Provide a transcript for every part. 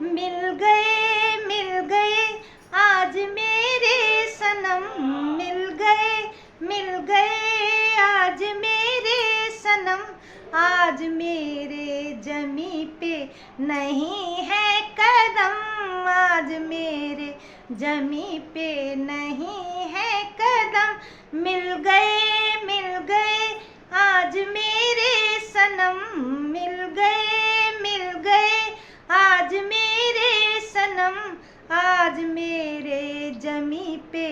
मिल गए आज मेरे सनम, मिल गए आज मेरे सनम। आज मेरे जमी पे नहीं है कदम, आज मेरे जमी पे नहीं है कदम। मिल गए आज मेरे सनम, मिल गए आज मेरे सनम। आज मेरे जमी पे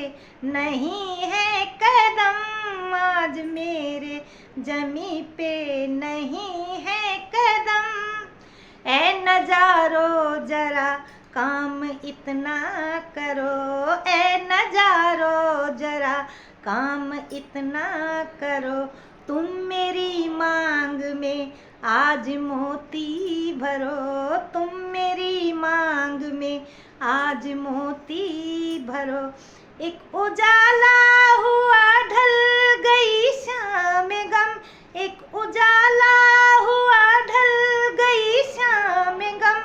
नहीं है कदम, आज मेरे जमी पे नहीं है कदम। ऐ नजारो जरा काम इतना करो, ऐ नजारो जरा काम इतना करो। तुम मेरी मांग में आज मोती भरो, तुम मेरी मांग में आज मोती भरो। एक उजाला हुआ ढल गई शाम गम, एक उजाला हुआ ढल गई शाम गम।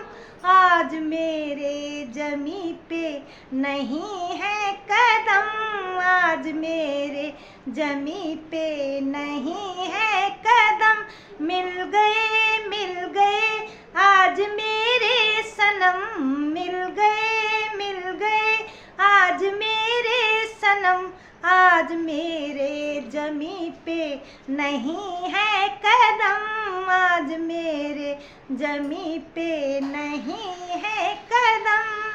आज मेरे जमी पे नहीं है कदम, आज मेरे जमी पे नहीं है कदम। मिल गए आज मेरे सनम, मिल गए आज मेरे सनम। आज मेरे जमी पे नहीं है कदम, आज मेरे जमी पे नहीं है कदम।